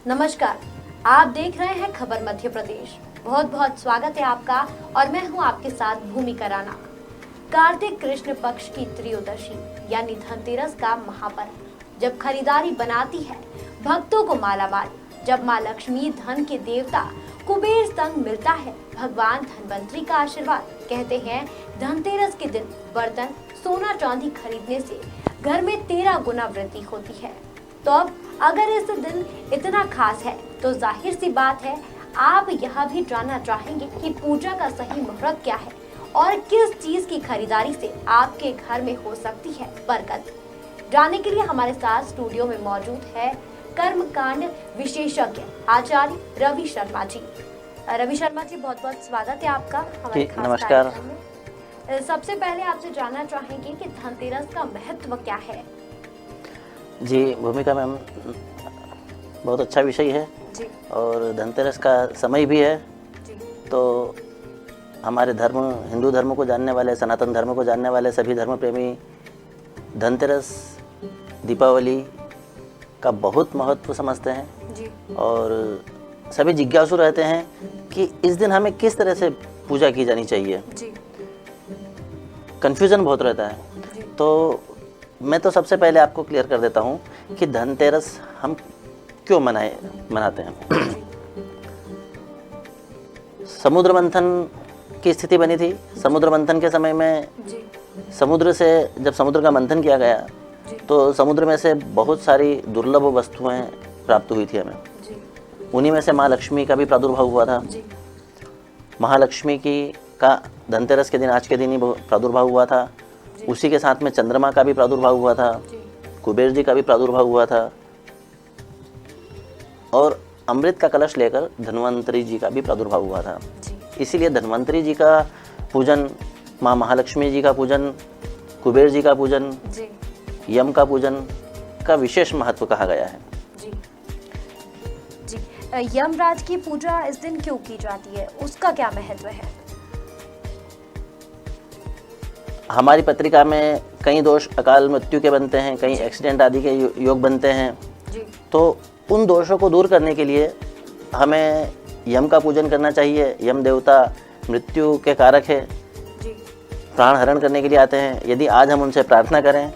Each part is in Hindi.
नमस्कार, आप देख रहे हैं खबर मध्य प्रदेश। बहुत बहुत स्वागत है आपका और मैं हूं आपके साथ भूमिका राणा। कार्तिक कृष्ण पक्ष की त्रयोदशी यानी धनतेरस का महापर्व जब खरीदारी बनाती है भक्तों को मालामाल, जब माँ लक्ष्मी धन के देवता कुबेर संग मिलता है भगवान धनवंतरी का आशीर्वाद। कहते हैं धनतेरस के दिन बर्तन सोना चांदी खरीदने से घर में 13 गुना वृद्धि होती है। तो अब अगर इस दिन इतना खास है तो जाहिर सी बात है आप यह भी जानना चाहेंगे कि पूजा का सही मुहूर्त क्या है और किस चीज की खरीदारी से आपके घर में हो सकती है बरकत। जानने के लिए हमारे साथ स्टूडियो में मौजूद है कर्मकांड विशेषज्ञ आचार्य रवि शर्मा जी। रवि शर्मा जी, बहुत बहुत स्वागत है आपका हमारे खास नमस्कार। कार्यक्रम में। सबसे पहले आपसे जानना चाहेंगे कि धनतेरस का महत्व क्या है। जी, भूमिका मैम, बहुत अच्छा विषय है जी और धनतेरस का समय भी है। जी तो हमारे धर्म, हिंदू धर्म को जानने वाले, सनातन धर्म को जानने वाले सभी धर्म प्रेमी धनतेरस, दीपावली का बहुत महत्व समझते हैं जी और सभी जिज्ञासु रहते हैं कि इस दिन हमें किस तरह से पूजा की जानी चाहिए। जी कन्फ्यूज़न बहुत रहता है। जी तो मैं तो सबसे पहले आपको क्लियर कर देता हूँ कि धनतेरस हम क्यों मनाते हैं। समुद्र मंथन की स्थिति बनी थी। समुद्र मंथन के समय में जी समुद्र से, जब समुद्र का मंथन किया गया जी तो समुद्र में से बहुत सारी दुर्लभ वस्तुएं प्राप्त हुई थी हमें। जी उन्हीं में से माँ लक्ष्मी का भी प्रादुर्भाव हुआ था। जी महालक्ष्मी का धनतेरस के दिन, आज के दिन ही प्रादुर्भाव हुआ था। उसी के साथ में चंद्रमा का भी प्रादुर्भाव हुआ था, जी कुबेर जी का भी प्रादुर्भाव हुआ था और अमृत का कलश लेकर धन्वंतरी जी का भी प्रादुर्भाव हुआ था। जी इसीलिए धन्वंतरी जी का पूजन, माँ महालक्ष्मी जी का पूजन, कुबेर जी का पूजन, जी यम का पूजन का विशेष महत्व कहा गया है। जी जी यमराज की पूजा इस दिन क्यों की जाती है, उसका क्या महत्व है। हमारी पत्रिका में कई दोष अकाल मृत्यु के बनते हैं, कई एक्सीडेंट आदि के योग बनते हैं। जी तो उन दोषों को दूर करने के लिए हमें यम का पूजन करना चाहिए। यम देवता मृत्यु के कारक है, जी प्राण हरण करने के लिए आते हैं। यदि आज हम उनसे प्रार्थना करें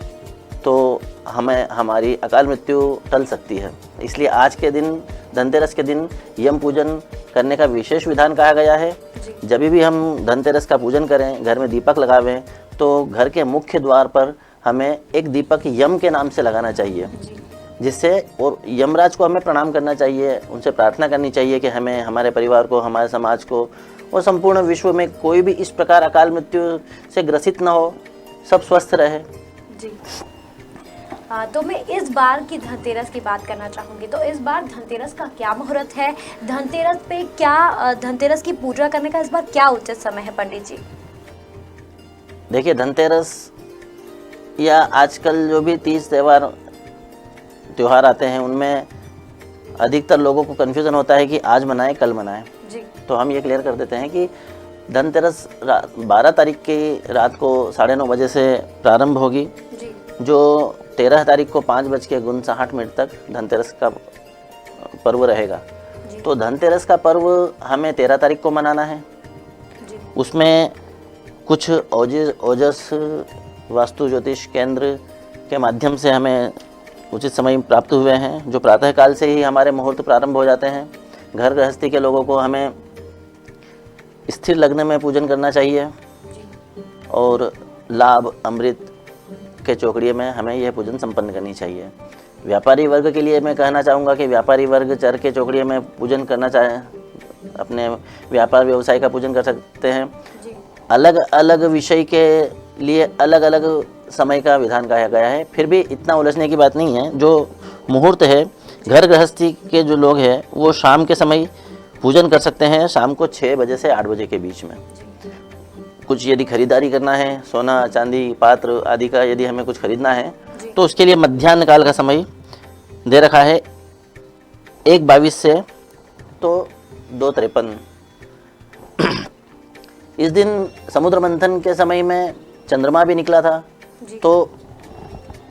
तो हमें हमारी अकाल मृत्यु टल सकती है। इसलिए आज के दिन, धनतेरस के दिन, यम पूजन करने का विशेष विधान कहा गया है। जी जब भी हम धनतेरस का पूजन करें, घर में दीपक लगावें तो घर के मुख्य द्वार पर हमें एक दीपक यम के नाम से लगाना चाहिए, जी जिससे, और यमराज को हमें प्रणाम करना चाहिए, उनसे प्रार्थना करनी चाहिए कि हमें, हमारे परिवार को, हमारे समाज को और संपूर्ण विश्व में कोई भी इस प्रकार अकाल मृत्यु से ग्रसित न हो, सब स्वस्थ रहे। जी तो मैं इस बार की धनतेरस की बात करना चाहूँगी। तो इस बार धनतेरस का क्या मुहूर्त है, धनतेरस पे क्या, धनतेरस की पूजा करने का इस बार क्या उचित समय है पंडित जी। देखिए, धनतेरस या आजकल जो भी तीज त्यौहार आते हैं उनमें अधिकतर लोगों को कन्फ्यूज़न होता है कि आज मनाएं कल मनाएं। जी तो हम ये क्लियर कर देते हैं कि धनतेरस 12 तारीख की रात को 9:30 बजे से प्रारंभ होगी, जी जो 13 तारीख को 5:59 तक धनतेरस का पर्व रहेगा। जी तो धनतेरस का पर्व हमें 13 तारीख को मनाना है। जी उसमें कुछ ओजस वास्तु ज्योतिष केंद्र के माध्यम से हमें उचित समय प्राप्त हुए हैं, जो प्रातःकाल से ही हमारे मुहूर्त प्रारंभ हो जाते हैं। घर गृहस्थी के लोगों को हमें स्थिर लग्न में पूजन करना चाहिए जी और लाभ अमृत के चौकड़िए में हमें यह पूजन संपन्न करनी चाहिए। व्यापारी वर्ग के लिए मैं कहना चाहूँगा कि व्यापारी वर्ग चर के चौकड़िए में पूजन करना चाहें, अपने व्यापार व्यवसाय का पूजन कर सकते हैं। जी अलग अलग विषय के लिए अलग अलग समय का विधान कहा गया है, फिर भी इतना उलझने की बात नहीं है। जो मुहूर्त है, घर गृहस्थी के जो लोग हैं वो शाम के समय पूजन कर सकते हैं, शाम को 6 बजे से 8 बजे के बीच में। कुछ यदि खरीदारी करना है, सोना चांदी पात्र आदि का यदि हमें कुछ खरीदना है तो उसके लिए मध्याह्न काल का समय दे रखा है 1:22 से तो 2:53। इस दिन समुद्र मंथन के समय में चंद्रमा भी निकला था। तो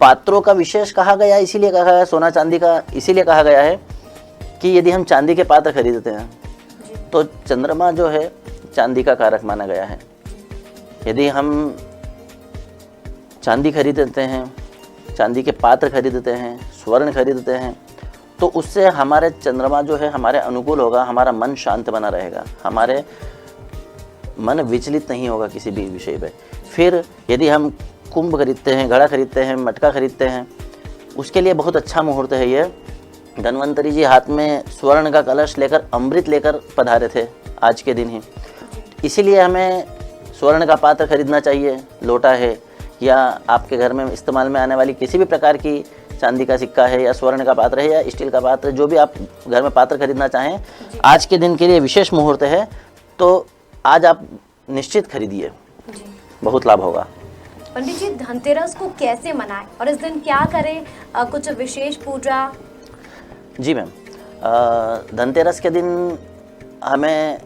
पात्रों का विशेष कहा गया, इसीलिए कहा गया, सोना चांदी का इसीलिए कहा गया है कि यदि हम चांदी के पात्र खरीदते हैं जी, तो चंद्रमा जो है चांदी का कारक माना गया है। यदि हम चांदी खरीदते हैं, चांदी के पात्र खरीदते हैं, स्वर्ण खरीदते हैं, तो उससे हमारे चंद्रमा जो है हमारे अनुकूल होगा, हमारा मन शांत बना रहेगा, हमारे मन विचलित नहीं होगा किसी भी विषय पे। फिर यदि हम कुंभ खरीदते हैं, घड़ा खरीदते हैं, मटका खरीदते हैं, उसके लिए बहुत अच्छा मुहूर्त है ये। धन्वंतरी जी हाथ में स्वर्ण का कलश लेकर अमृत लेकर पधारे थे आज के दिन ही, इसीलिए हमें स्वर्ण का पात्र खरीदना चाहिए। लोटा है या आपके घर में इस्तेमाल में आने वाली किसी भी प्रकार की चांदी का सिक्का है या स्वर्ण का पात्र है या स्टील का पात्र, जो भी आप घर में पात्र खरीदना चाहें, आज के दिन के लिए विशेष मुहूर्त है, तो आज आप निश्चित खरीदिए, जी। बहुत लाभ होगा। पंडित जी, धनतेरस को कैसे मनाएं और इस दिन क्या करें? कुछ विशेष पूजा? जी मैम, धनतेरस के दिन हमें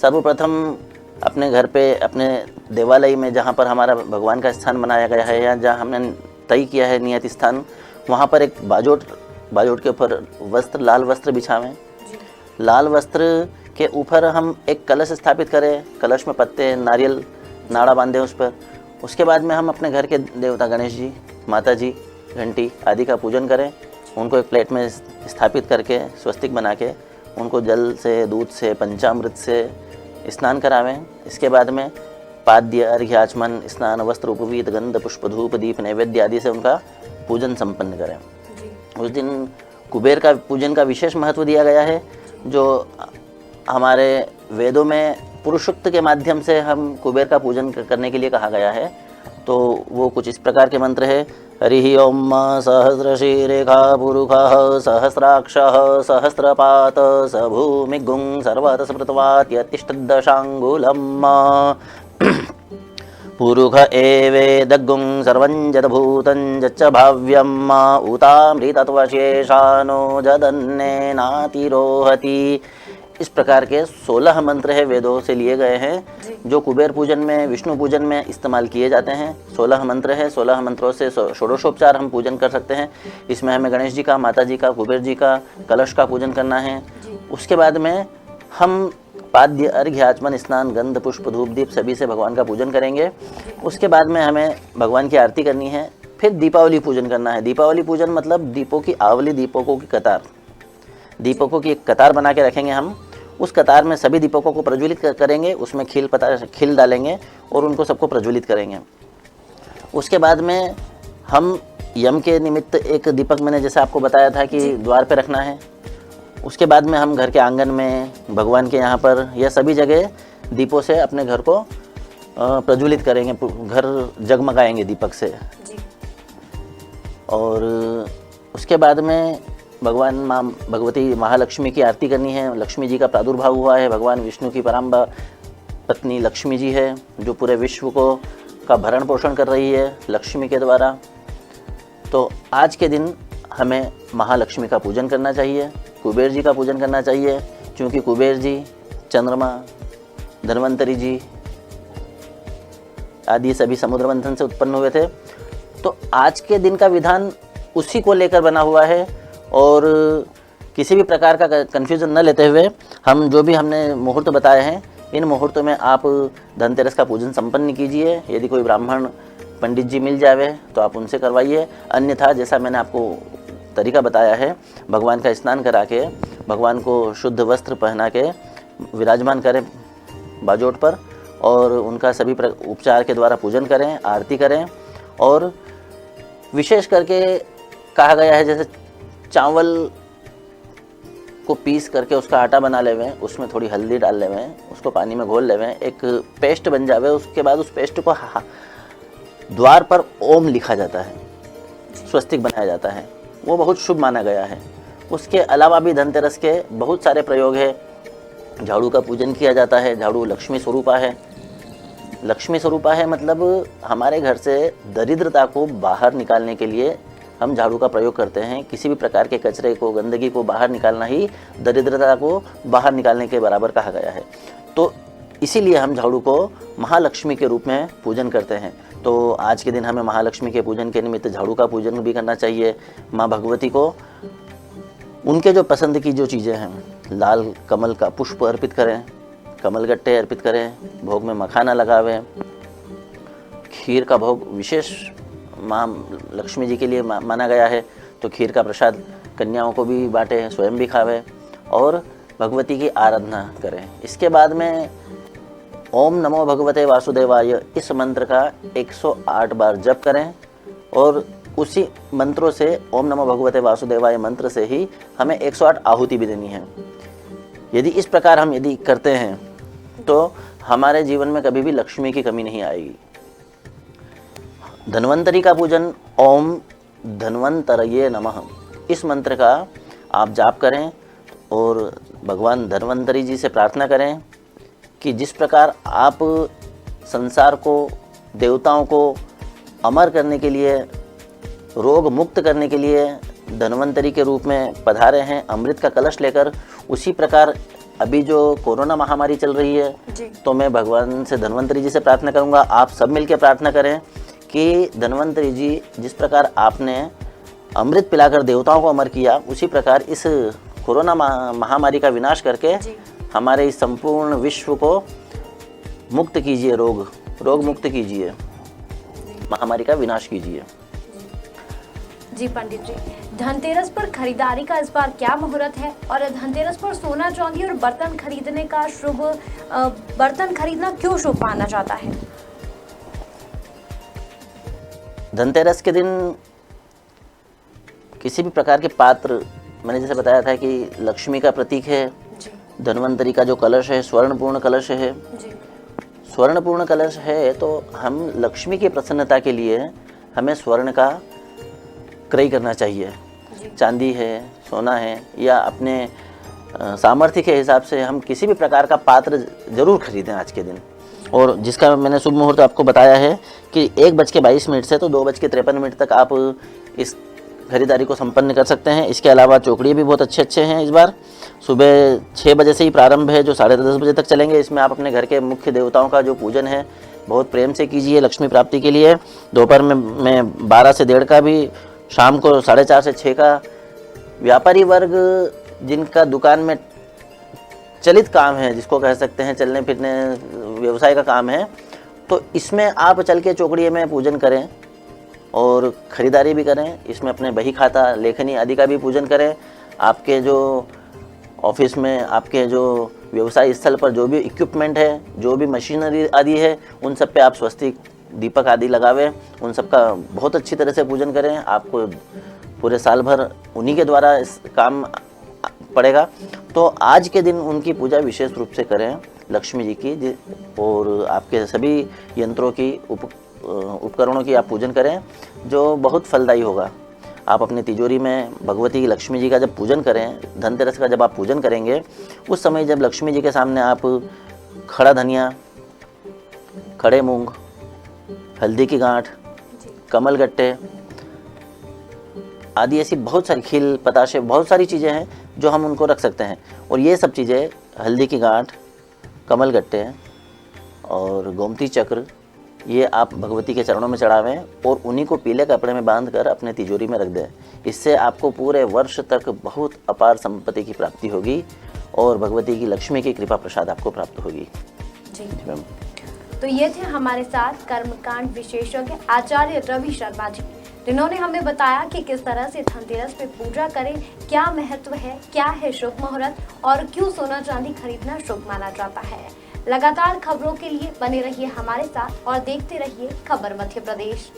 सर्वप्रथम अपने घर पे, अपने देवालय में जहाँ पर हमारा भगवान का स्थान बनाया गया है या जहाँ हमने तय किया है नियत स्थान, वहाँ पर एक बाजोट के ऊपर वस्त्र, लाल वस्त्र बिछावें। लाल वस्त्र के ऊपर हम एक कलश स्थापित करें, कलश में पत्ते, नारियल, नाड़ा बांधे उस पर। उसके बाद में हम अपने घर के देवता गणेश जी, माता जी, घंटी आदि का पूजन करें। उनको एक प्लेट में स्थापित करके स्वस्तिक बना के उनको जल से, दूध से, पंचामृत से स्नान करावें। इसके बाद में पाद्य, अर्घ्य, आचमन, स्नान, वस्त्र, उपवीत, गंध, पुष्प, धूप, दीप, नैवेद्य आदि से उनका पूजन संपन्न करें। उस दिन कुबेर का पूजन का विशेष महत्व दिया गया है, जो हमारे वेदों में पुरुषोक्त के माध्यम से हम कुबेर का पूजन करने के लिए कहा गया है। तो वो कुछ इस प्रकार के मंत्र है। हरि ओम सहस्रशीरेखा पुरुषः सहस्राक्षः सहस्रपात स भूमिगुं सर्वतः स्मृत्वात्यतिष्ठदशाङ्गुलम् पुरुष एवेदगुं सर्वं जदभूतं जच्च भाव्यम् उतामृतत्वशेषानो जदन्नेनातिरोहति। इस प्रकार के 16 मंत्र है वेदों से लिए गए हैं, जो कुबेर पूजन में, विष्णु पूजन में इस्तेमाल किए जाते हैं। 16 मंत्र है, 16 मंत्रों से षोडशोपचार हम पूजन कर सकते हैं। इसमें हमें गणेश जी का, माता जी का, कुबेर जी का, कलश का पूजन करना है। उसके बाद में हम पाद्य, अर्घ्य, आचमन, स्नान, गंध, पुष्प, धूप, दीप सभी से भगवान का पूजन करेंगे। उसके बाद में हमें भगवान की आरती करनी है। फिर दीपावली पूजन करना है। दीपावली पूजन मतलब दीपों की आवली, दीपकों की कतार, दीपकों की एक कतार बना के रखेंगे हम। उस कतार में सभी दीपकों को प्रज्वलित करेंगे, उसमें खील डालेंगे और उनको सबको प्रज्वलित करेंगे। उसके बाद में हम यम के निमित्त एक दीपक, मैंने जैसे आपको बताया था कि द्वार पे रखना है। उसके बाद में हम घर के आंगन में, भगवान के यहाँ पर, यह सभी जगह दीपों से अपने घर को प्रज्वलित करेंगे, घर जगमगाएंगे दीपक से। और उसके बाद में भगवान माँ भगवती महालक्ष्मी की आरती करनी है। लक्ष्मी जी का प्रादुर्भाव हुआ है, भगवान विष्णु की पराम्बा पत्नी लक्ष्मी जी है, जो पूरे विश्व को का भरण पोषण कर रही है लक्ष्मी के द्वारा। तो आज के दिन हमें महालक्ष्मी का पूजन करना चाहिए, कुबेर जी का पूजन करना चाहिए, क्योंकि कुबेर जी, चंद्रमा, धन्वंतरी जी आदि सभी समुद्र मंथन से उत्पन्न हुए थे। तो आज के दिन का विधान उसी को लेकर बना हुआ है, और किसी भी प्रकार का कन्फ्यूज़न न लेते हुए हम जो भी हमने मुहूर्त बताए हैं, इन मुहूर्तों में आप धनतेरस का पूजन संपन्न कीजिए। यदि कोई ब्राह्मण पंडित जी मिल जावे तो आप उनसे करवाइए, अन्यथा जैसा मैंने आपको तरीका बताया है, भगवान का स्नान करा के, भगवान को शुद्ध वस्त्र पहना के विराजमान करें बाजोट पर, और उनका सभी उपचार के द्वारा पूजन करें, आरती करें। और विशेष करके कहा गया है, जैसे चावल को पीस करके उसका आटा बना लेवें, उसमें थोड़ी हल्दी डाल लेवें, उसको पानी में घोल लेवें, एक पेस्ट बन जावे। उसके बाद उस पेस्ट को द्वार पर ओम लिखा जाता है, स्वस्तिक बनाया जाता है, वो बहुत शुभ माना गया है। उसके अलावा भी धनतेरस के बहुत सारे प्रयोग है। झाड़ू का पूजन किया जाता है। झाड़ू लक्ष्मी स्वरूपा है। लक्ष्मी स्वरूपा है मतलब हमारे घर से दरिद्रता को बाहर निकालने के लिए हम झाड़ू का प्रयोग करते हैं। किसी भी प्रकार के कचरे को, गंदगी को बाहर निकालना ही दरिद्रता को बाहर निकालने के बराबर कहा गया है। तो इसीलिए हम झाड़ू को महालक्ष्मी के रूप में पूजन करते हैं। तो आज के दिन हमें महालक्ष्मी के पूजन के निमित्त झाड़ू का पूजन भी करना चाहिए। माँ भगवती को उनके जो पसंद की जो चीज़ें हैं, लाल कमल का पुष्प अर्पित करें, कमल गट्टे अर्पित करें, भोग में मखाना लगावें, खीर का भोग विशेष माँ लक्ष्मी जी के लिए माना गया है, तो खीर का प्रसाद कन्याओं को भी बांटें, स्वयं भी खावें और भगवती की आराधना करें। इसके बाद में ओम नमो भगवते वासुदेवाय इस मंत्र का 108 बार जप करें और उसी मंत्रों से, ओम नमो भगवते वासुदेवाय मंत्र से ही हमें 108 आहुति भी देनी है। यदि इस प्रकार हम यदि करते हैं तो हमारे जीवन में कभी भी लक्ष्मी की कमी नहीं आएगी। धन्वंतरी का पूजन, ओम धन्वंतरये नमः, इस मंत्र का आप जाप करें और भगवान धन्वंतरी जी से प्रार्थना करें कि जिस प्रकार आप संसार को, देवताओं को अमर करने के लिए, रोग मुक्त करने के लिए धन्वंतरी के रूप में पधारे हैं अमृत का कलश लेकर, उसी प्रकार अभी जो कोरोना महामारी चल रही है तो मैं भगवान से, धन्वंतरी जी से प्रार्थना करूंगा, आप सब मिलकर प्रार्थना करें कि धन्वंतरी जी जिस प्रकार आपने अमृत पिलाकर देवताओं को अमर किया, उसी प्रकार इस कोरोना महामारी का विनाश करके हमारे इस संपूर्ण विश्व को मुक्त कीजिए, रोग मुक्त कीजिए, महामारी का विनाश कीजिए। जी पंडित जी, धनतेरस पर खरीदारी का इस बार क्या मुहूर्त है और धनतेरस पर सोना चांदी और बर्तन खरीदने का बर्तन खरीदना क्यों शुभ माना जाता है? धनतेरस के दिन किसी भी प्रकार के पात्र, मैंने जैसे बताया था कि लक्ष्मी का प्रतीक है, धन्वंतरी का जो कलश है स्वर्णपूर्ण कलश है, स्वर्णपूर्ण कलश है, तो हम लक्ष्मी की प्रसन्नता के लिए हमें स्वर्ण का क्रय करना चाहिए। चांदी है, सोना है, या अपने सामर्थ्य के हिसाब से हम किसी भी प्रकार का पात्र जरूर खरीदें आज के दिन। और जिसका मैंने शुभ मुहूर्त आपको बताया है कि 1:22 से तो 2:53 तक आप इस खरीदारी को संपन्न कर सकते हैं। इसके अलावा चौकड़ी भी बहुत अच्छे हैं। इस बार सुबह 6 बजे से ही प्रारंभ है, जो 10:30 बजे तक चलेंगे। इसमें आप अपने घर के मुख्य देवताओं का जो पूजन है बहुत प्रेम से कीजिए लक्ष्मी प्राप्ति के लिए। दोपहर में 12 से 1:30 का भी, शाम को 4:30 से 6 का। व्यापारी वर्ग जिनका दुकान में चलित काम है, जिसको कह सकते हैं चलने फिरने व्यवसाय का काम है, तो इसमें आप चल के चौकड़ी में पूजन करें और ख़रीदारी भी करें। इसमें अपने बही खाता, लेखनी आदि का भी पूजन करें। आपके जो ऑफिस में, आपके जो व्यवसाय स्थल पर जो भी इक्विपमेंट है, जो भी मशीनरी आदि है, उन सब पे आप स्वस्तिक, दीपक आदि लगावें। उन सब का बहुत अच्छी तरह से पूजन करें। आपको पूरे साल भर उन्हीं के द्वारा इस काम पड़ेगा। तो आज के दिन उनकी पूजा विशेष रूप से करें लक्ष्मी जी की, और आपके सभी यंत्रों की, उपकरणों की आप पूजन करें, जो बहुत फलदायी होगा। आप अपने तिजोरी में भगवती की, लक्ष्मी जी का जब पूजन करें, धनतेरस का जब आप पूजन करेंगे, उस समय जब लक्ष्मी जी के सामने आप खड़ा धनिया, खड़े मूंग, हल्दी की गांठ, कमल गट्टे आदि ऐसी बहुत सारी, खील, पताशे, बहुत सारी चीज़ें हैं जो हम उनको रख सकते हैं। और ये सब चीज़ें, हल्दी की गांठ, कमल गट्टे और गोमती चक्र, ये आप भगवती के चरणों में चढ़ावें और उन्हीं को पीले कपड़े में बांध कर अपने तिजोरी में रख दें। इससे आपको पूरे वर्ष तक बहुत अपार संपत्ति की प्राप्ति होगी और भगवती की, लक्ष्मी की कृपा प्रसाद आपको प्राप्त होगी। जी मैम। तो ये थे हमारे साथ कर्मकांड विशेषज्ञ आचार्य रवि शर्मा जी, जिन्होंने हमें बताया कि किस तरह से धनतेरस पे पूजा करें, क्या महत्व है, क्या है शुभ मुहूर्त और क्यों सोना चांदी खरीदना शुभ माना जाता है। लगातार खबरों के लिए बने रहिए हमारे साथ और देखते रहिए खबर मध्य प्रदेश।